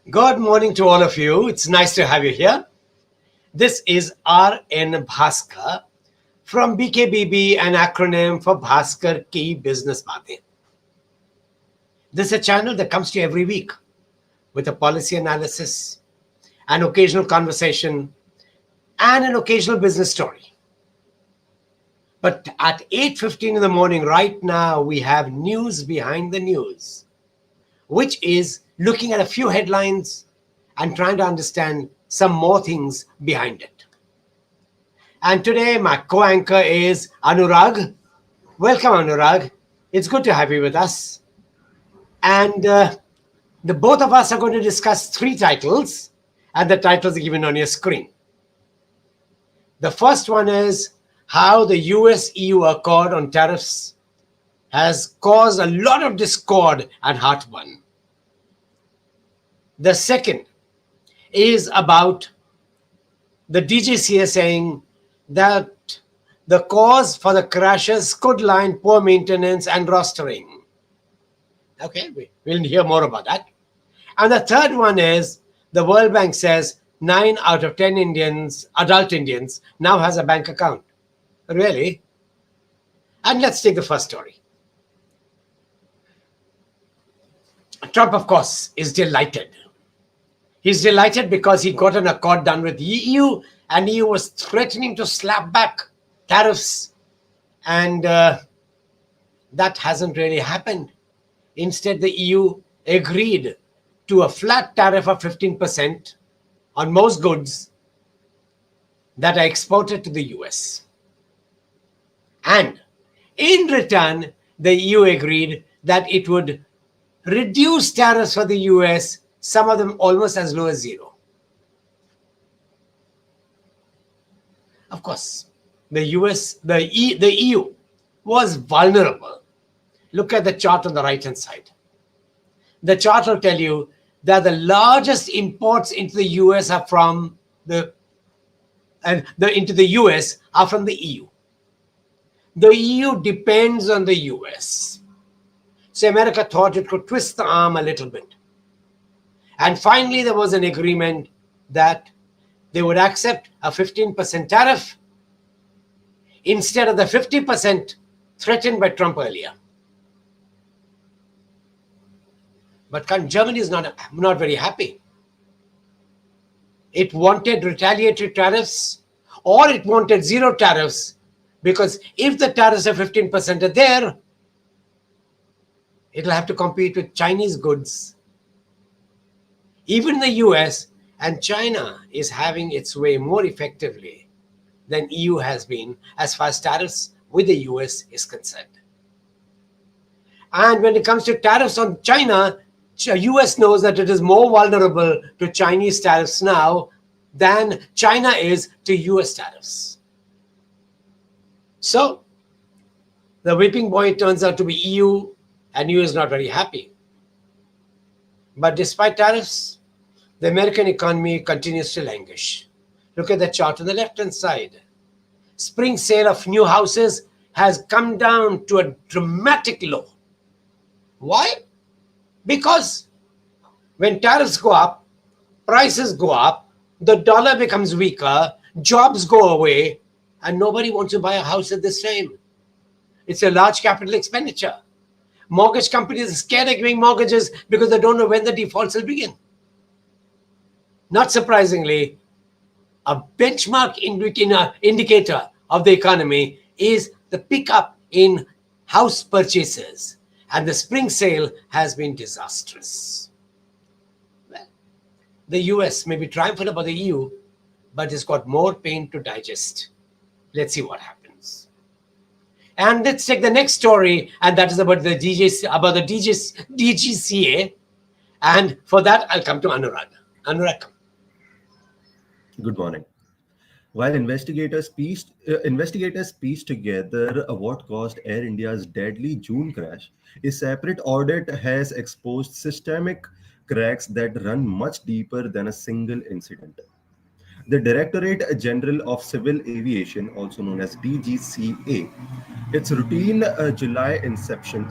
Good morning to all of you. It's nice to have you here. This is R.N. Bhaskar from BKBB, an acronym for Bhaskar Ki Business Baatein. This is a channel that comes to you every week with a policy analysis, an occasional conversation, and an occasional business story. But at 8:15 in the morning right now, we have news behind the news, which is looking at a few headlines and trying to understand some more things behind it. And today, my co-anchor is Anurag. Welcome, Anurag. It's good to have you with us. And the both of us are going to discuss three titles, and the titles are given on your screen. The first one is how the US-EU Accord on tariffs has caused a lot of discord and heartburn. The second is about the DGCA saying that the cause for the crashes could lie in poor maintenance and rostering. Okay, we'll hear more about that. And the third one is the World Bank says 9 out of 10 Indians, adult Indians, now has a bank account. Really? And let's take the first story. Trump, of course, is delighted. He's delighted because he got an accord done with the EU, and EU was threatening to slap back tariffs. And that hasn't really happened. Instead, the EU agreed to a flat tariff of 15% on most goods that are exported to the US. And in return, the EU agreed that it would reduce tariffs for the US, some of them almost as low as zero. Of course, the EU was vulnerable. Look at the chart on the right-hand side. The chart will tell you that the largest imports into the US are from the EU. The EU depends on the US. So America thought it could twist the arm a little bit. And finally, there was an agreement that they would accept a 15% tariff instead of the 50% threatened by Trump earlier. But Germany is not very happy. It wanted retaliatory tariffs, or it wanted zero tariffs, because if the tariffs are 15% are there, it'll have to compete with Chinese goods. Even the US and China is having its way more effectively than EU has been as far as tariffs with the US is concerned. And when it comes to tariffs on China, US knows that it is more vulnerable to Chinese tariffs now than China is to US tariffs. So the whipping boy turns out to be EU, and EU is not very happy. But despite tariffs, the American economy continues to languish. Look at the chart on the left-hand side. Spring sale of new houses has come down to a dramatic low. Why? Because when tariffs go up, prices go up, the dollar becomes weaker, jobs go away, and nobody wants to buy a house at this time. It's a large capital expenditure. Mortgage companies are scared of giving mortgages because they don't know when the defaults will begin. Not surprisingly, a benchmark indicator of the economy is the pickup in house purchases. And the spring sale has been disastrous. Well, the US may be triumphant about the EU, but it's got more pain to digest. Let's see what happens. And let's take the next story, and that is about the DGCA. And for that, I'll come to Anurag. Anurag, come. Good morning. While investigators pieced together what caused Air India's deadly June crash, a separate audit has exposed systemic cracks that run much deeper than a single incident. The Directorate General of Civil Aviation, also known as DGCA, its routine July inspection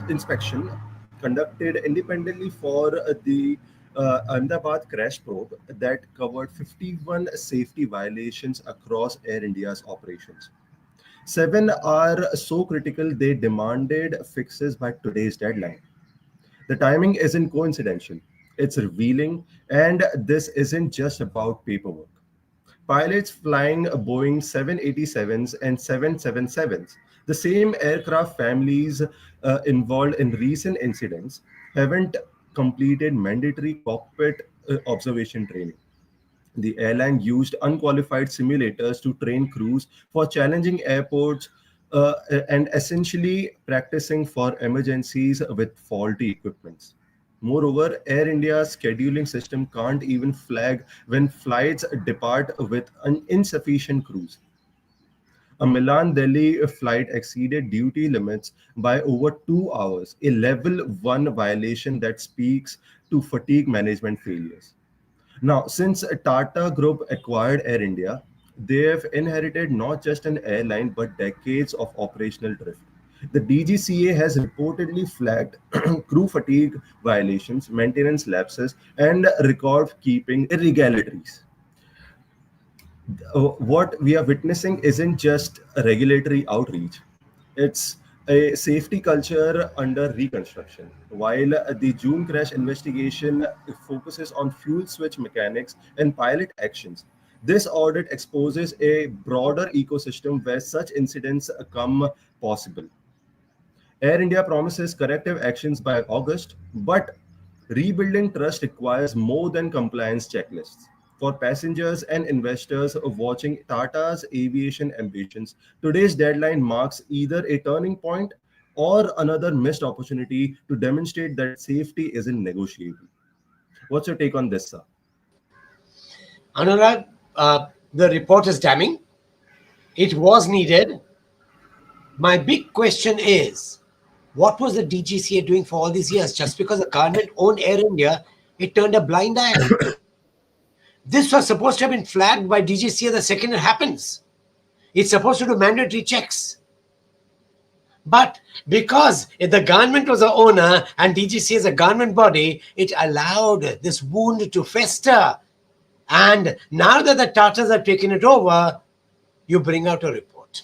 conducted independently for the Ahmedabad crash probe that covered 51 safety violations across Air India's operations. Seven are so critical they demanded fixes by today's deadline. The timing isn't coincidental, it's revealing, and this isn't just about paperwork. Pilots flying Boeing 787s and 777s, the same aircraft families involved in recent incidents, haven't completed mandatory cockpit observation training. The airline used unqualified simulators to train crews for challenging airports and essentially practicing for emergencies with faulty equipments. Moreover, Air India's scheduling system can't even flag when flights depart with an insufficient crews. A Milan Delhi flight exceeded duty limits by over 2 hours, a level 1 violation that speaks to fatigue management failures. Now, since Tata Group acquired Air India, they have inherited not just an airline but decades of operational drift. The DGCA has reportedly flagged crew fatigue violations, maintenance lapses, and record keeping irregularities. What we are witnessing isn't just a regulatory outreach, it's a safety culture under reconstruction. While the June crash investigation focuses on fuel switch mechanics and pilot actions, this audit exposes a broader ecosystem where such incidents come possible. Air India promises corrective actions by August, but rebuilding trust requires more than compliance checklists. For passengers and investors watching Tata's aviation ambitions, today's deadline marks either a turning point or another missed opportunity to demonstrate that safety isn't negotiable. What's your take on this, sir? Anurag, the report is damning. It was needed. My big question is, what was the DGCA doing for all these years? Just because the government owned Air India, it turned a blind eye. This was supposed to have been flagged by DGCA the second it happens. It's supposed to do mandatory checks. But because the government was the owner and DGCA is a government body, it allowed this wound to fester. And now that the Tatas have taken it over, you bring out a report.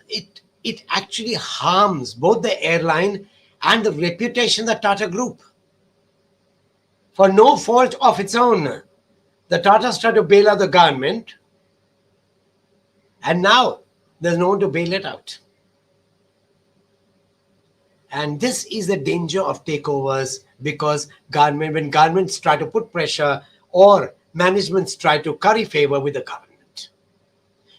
It actually harms both the airline and the reputation of the Tata Group. For no fault of its own, the Tatas try to bail out the government, and now there's no one to bail it out. And this is the danger of takeovers, because when governments try to put pressure or managements try to curry favor with the government,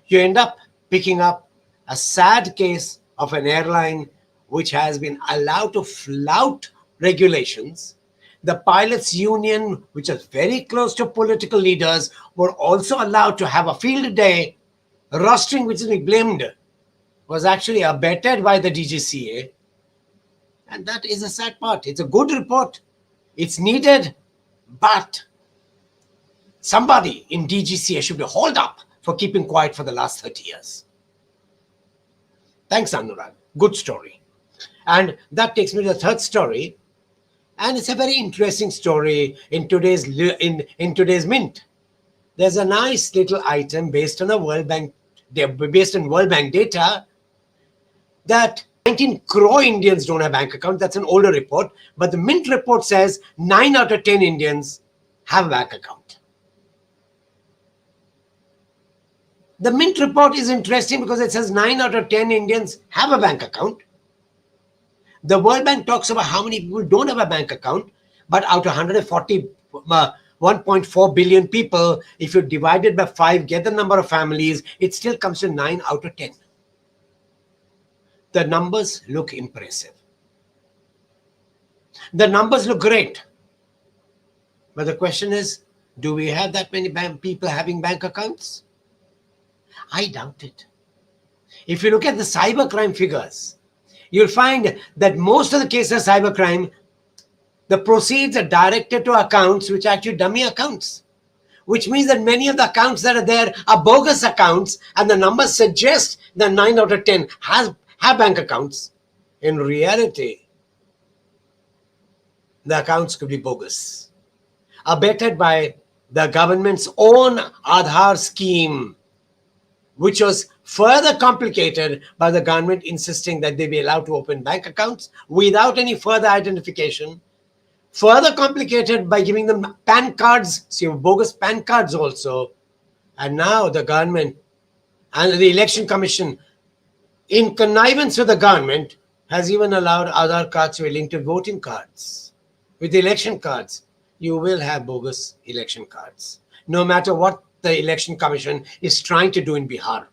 you end up picking up a sad case of an airline which has been allowed to flout regulations. The pilots union, which is very close to political leaders, were also allowed to have a field day. Rostering, which is being blamed, was actually abetted by the DGCA. And that is a sad part. It's a good report. It's needed, but somebody in DGCA should be hauled up for keeping quiet for the last 30 years. Thanks, Anurag. Good story. And that takes me to the third story. And it's a very interesting story in today's Mint. There's a nice little item based on World Bank data that 19 crore Indians don't have bank accounts. That's an older report. But the Mint report says 9 out of 10 Indians have a bank account. The Mint report is interesting because it says 9 out of 10 Indians have a bank account. The World Bank talks about how many people don't have a bank account, but out of 1.4 billion people, if you divide it by 5, get the number of families, it still comes to 9 out of 10. The numbers look impressive. The numbers look great. But the question is, do we have that many people having bank accounts? I doubt it. If you look at the cybercrime figures, you'll find that most of the cases of cybercrime, the proceeds are directed to accounts which are actually dummy accounts, which means that many of the accounts that are there are bogus accounts, and the numbers suggest that 9 out of 10 have bank accounts. In reality, the accounts could be bogus, abetted by the government's own Aadhaar scheme, which was further complicated by the government insisting that they be allowed to open bank accounts without any further identification, further complicated by giving them PAN cards, so bogus PAN cards also. And now the government and the Election Commission, in connivance with the government, has even allowed Aadhaar cards to be linked to voting cards. With the election cards, you will have bogus election cards, no matter what the Election Commission is trying to do in Bihar.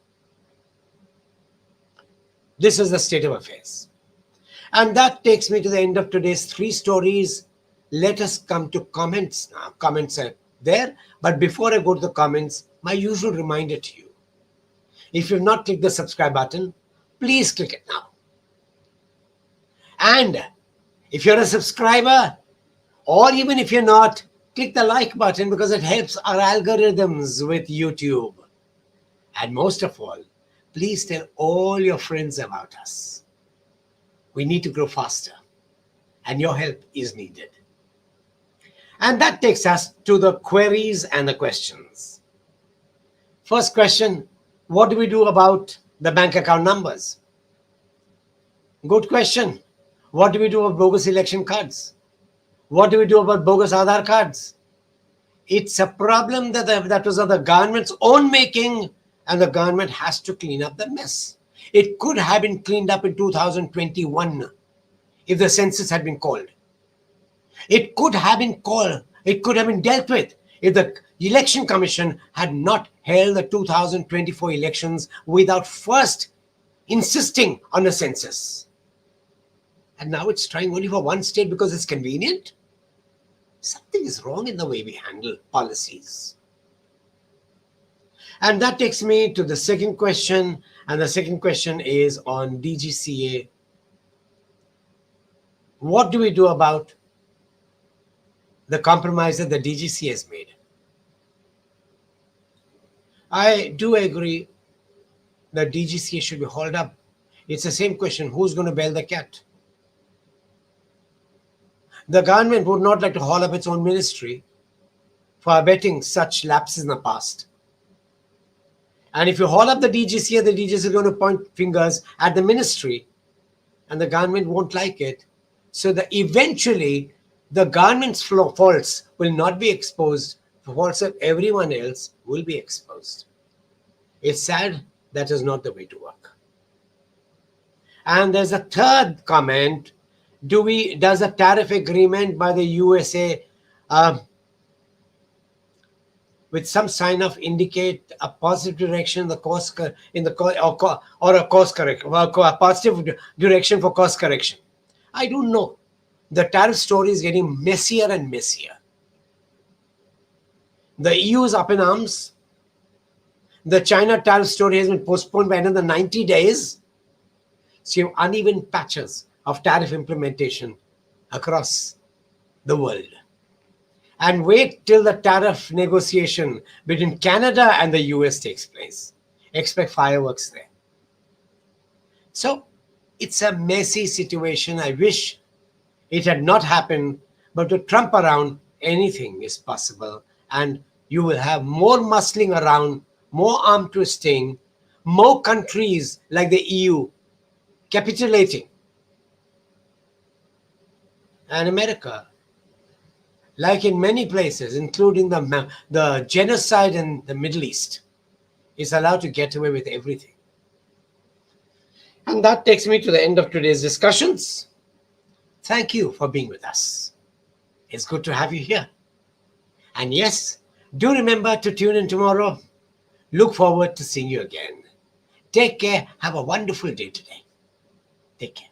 This is the state of affairs. And that takes me to the end of today's 3 stories. Let us come to comments now. Comments are there. But before I go to the comments, my usual reminder to you. If you've not clicked the subscribe button, please click it now. And if you're a subscriber, or even if you're not, click the like button, because it helps our algorithms with YouTube. And most of all, please tell all your friends about us. We need to grow faster, and your help is needed. And that takes us to the queries and the questions. First question, what do we do about the bank account numbers? Good question. What do we do about bogus election cards? What do we do about bogus Aadhaar cards? It's a problem that was of the government's own making, and the government has to clean up the mess. It could have been cleaned up in 2021 if the census had been called. It could have been called, it could have been dealt with if the Election Commission had not held the 2024 elections without first insisting on a census. And now it's trying only for one state because it's convenient. Something is wrong in the way we handle policies. And that takes me to the second question. And the second question is on DGCA. What do we do about the compromise that the DGCA has made? I do agree that DGCA should be hauled up. It's the same question, who's going to bail the cat? The government would not like to haul up its own ministry for abetting such lapses in the past. And if you haul up the DGCA is going to point fingers at the ministry, and the government won't like it. So that eventually the government's faults will not be exposed, the faults of everyone else will be exposed. It's sad, that is not the way to work. And there's a third comment. Does a tariff agreement by the USA with some sign of indicate a positive direction in the course or a course correction, or a positive direction for course correction? I don't know. The tariff story is getting messier and messier. The EU is up in arms. The China tariff story has been postponed by another 90 days. So you have uneven patches of tariff implementation across the world. And wait till the tariff negotiation between Canada and the US takes place. Expect fireworks there. So it's a messy situation. I wish it had not happened, but to trump around, anything is possible. And you will have more muscling around, more arm twisting, more countries like the EU capitulating. And America, like in many places, including the genocide in the Middle East, is allowed to get away with everything. And that takes me to the end of today's discussions. Thank you for being with us. It's good to have you here. And yes, do remember to tune in tomorrow. Look forward to seeing you again. Take care. Have a wonderful day today. Take care.